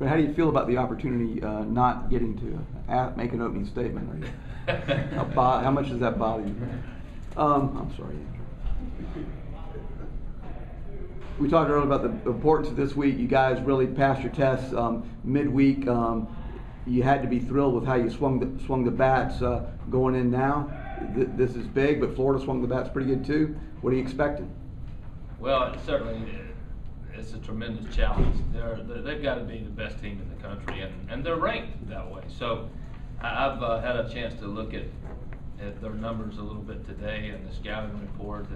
But how do you feel about the opportunity not getting to make an opening statement? How much does that bother you? I'm sorry, Andrew. We talked earlier about the importance of this week. You guys really passed your tests midweek. You had to be thrilled with how you swung the bats going in now. This is big, but Florida swung the bats pretty good too. What are you expecting? Well, certainly it's a tremendous challenge. They've got to be the best team in the country, and they're ranked that way. So I've had a chance to look at their numbers a little bit today and the scouting report,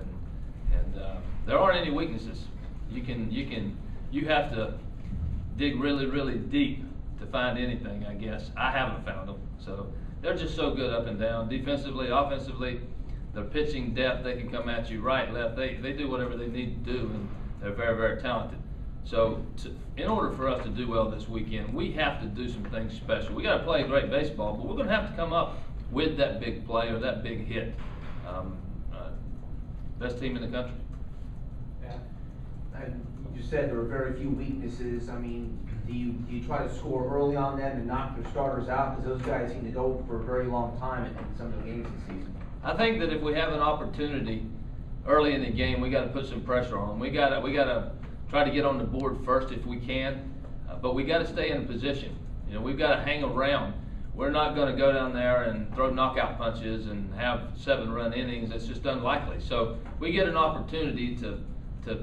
and there aren't any weaknesses. You have to dig really, really deep to find anything, I guess. I haven't found them. So they're just so good up and down. Defensively, offensively, their pitching depth, they can come at you right, left. They do whatever they need to do, and they're very, very talented. So in order for us to do well this weekend, we have to do some things special. We got to play great baseball, but we're going to have to come up with that big play or that big hit. Best team in the country. Yeah. And you said there were very few weaknesses. I mean, do you try to score early on them and knock their starters out? Because those guys seem to go for a very long time in some of the games this season. I think that if we have an opportunity early in the game, we got to put some pressure on them. We got to try to get on the board first if we can, but we got to stay in position. You know, we've got to hang around. We're not going to go down there and throw knockout punches and have 7-run innings. It's just unlikely. So we get an opportunity to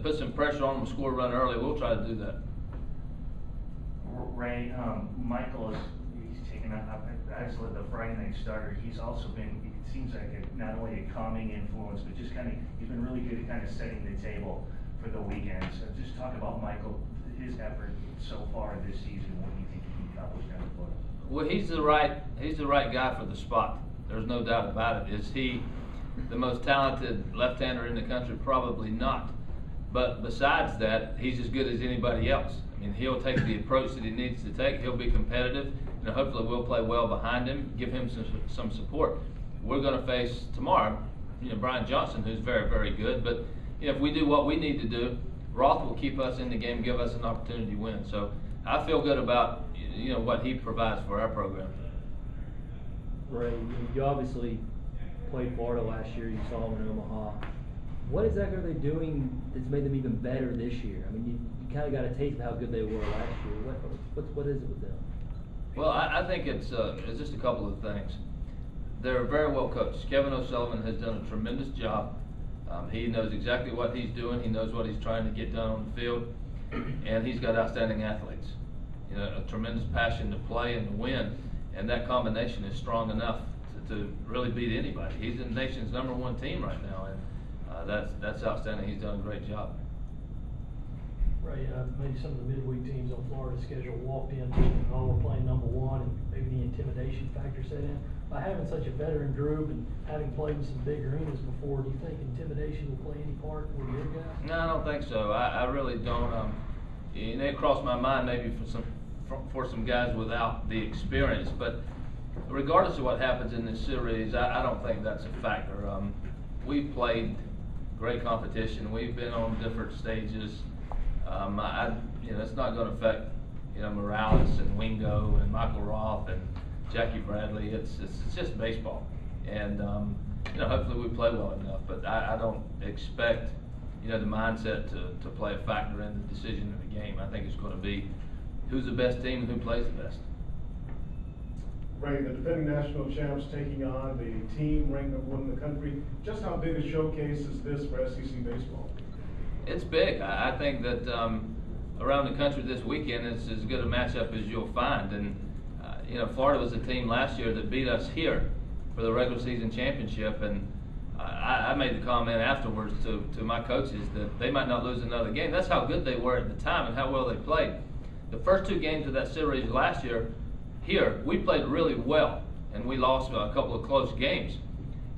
put some pressure on them, score a run early. We'll try to do that. Ray, Michael he's taken up actually the Friday night starter. He's also been, it seems like not only a calming influence, but just he's been really good at kind of setting the table for the weekend. So just talk about Michael, his effort so far this season. What do you think he can accomplish down the road? Well, he's the right guy for the spot. There's no doubt about it. Is he the most talented left-hander in the country? Probably not. But besides that, he's as good as anybody else. I mean, he'll take the approach that he needs to take. He'll be competitive. And hopefully we'll play well behind him, give him some support. We're going to face tomorrow, Brian Johnson, who's very, very good. But if we do what we need to do, Roth will keep us in the game, give us an opportunity to win. So I feel good about what he provides for our program. Ray, you obviously played Florida last year. You saw them in Omaha. What exactly are they doing that's made them even better this year? I mean, you kind of got a taste of how good they were last year. What is it with them? Well, I think it's just a couple of things. They're very well coached. Kevin O'Sullivan has done a tremendous job. He knows exactly what he's doing. He knows what he's trying to get done on the field, and he's got outstanding athletes. A tremendous passion to play and to win, and that combination is strong enough to really beat anybody. He's the nation's #1 team right now, and that's outstanding. He's done a great job. Ray, maybe some of the midweek teams on Florida's schedule walked in thinking, oh, we're playing #1, and maybe the intimidation factor set in. By having such a veteran group and having played in some big arenas before, do you think intimidation will play any part with your guys? No, I don't think so. I really don't. It crossed my mind maybe for some guys without the experience, but regardless of what happens in this series, I don't think that's a factor. We've played great competition. We've been on different stages. It's not going to affect Morales and Wingo and Michael Roth and Jackie Bradley. It's just baseball, and hopefully we play well enough. But I don't expect the mindset to play a factor in the decision of the game. I think it's going to be who's the best team and who plays the best. Ray, the defending national champs taking on the team ranked #1 in the country. Just how big a showcase is this for SEC baseball? It's big. I think that around the country this weekend it's as good a matchup as you'll find. And Florida was a team last year that beat us here for the regular season championship, and I made the comment afterwards to my coaches that they might not lose another game. That's how good they were at the time and how well they played. The first 2 games of that series last year here, we played really well, and we lost a couple of close games.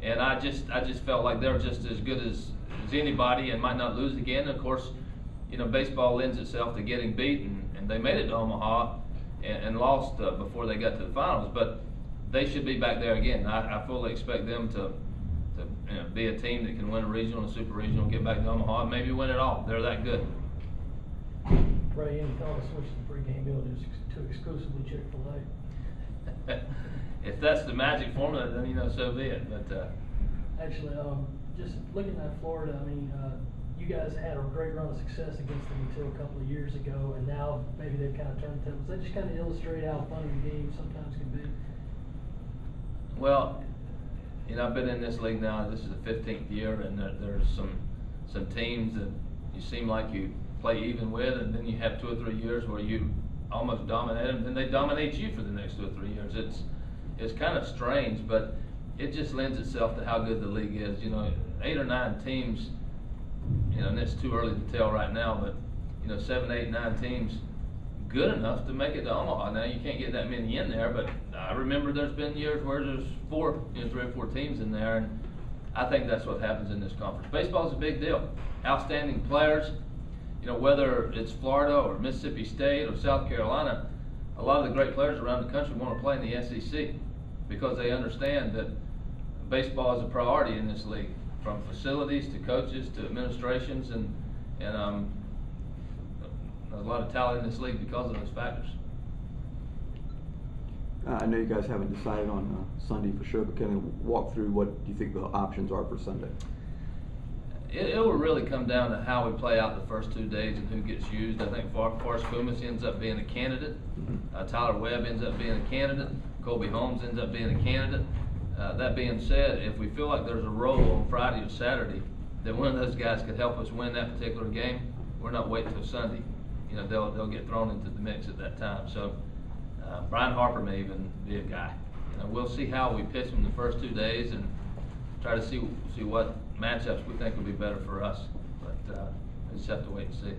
And I just felt like they're just as good as anybody and might not lose again. Of course, baseball lends itself to getting beat, and they made it to Omaha and lost before they got to the finals. But they should be back there again. I fully expect them to be a team that can win a regional and super regional, get back to Omaha, and maybe win it all. They're that good. Ray, any thought of switching the pregame meal to 2 exclusively Chick-fil-A. If that's the magic formula, then, you know, so be it, but, Actually, just looking at Florida, I mean, you guys had a great run of success against them until a couple of years ago, and now maybe they've kind of turned the tables. That just kind of illustrate how funny the game sometimes can be. well, you know, I've been in this league now, this is the 15th year, and there's some teams that you seem like you play even with, and then you have 2 or 3 years where you almost dominate them, then they dominate you for the next 2 or 3 years. It's kind of strange, but it just lends itself to how good the league is. You know, 8 or 9 teams, you know, and it's too early to tell right now, but, you know, 7, 8, 9 teams good enough to make it to Omaha. Now, you can't get that many in there, but I remember there's been years where there's 3 or 4 teams in there, and I think that's what happens in this conference. Baseball's a big deal. Outstanding players, you know, whether it's Florida or Mississippi State or South Carolina, a lot of the great players around the country want to play in the SEC because they understand that baseball is a priority in this league, from facilities to coaches to administrations, and there's a lot of talent in this league because of those factors. I know you guys haven't decided on Sunday for sure, but can you walk through what you think the options are for Sunday? It will really come down to how we play out the first 2 days and who gets used. I think Forrest Kumis ends up being a candidate. Tyler Webb ends up being a candidate. Colby Holmes ends up being a candidate. That being said, if we feel like there's a role on Friday or Saturday that one of those guys could help us win that particular game, we're not waiting till Sunday. You know, they'll get thrown into the mix at that time. So Brian Harper may even be a guy. You know, we'll see how we pitch him the first 2 days and try to see what matchups we think will be better for us. But we just have to wait and see.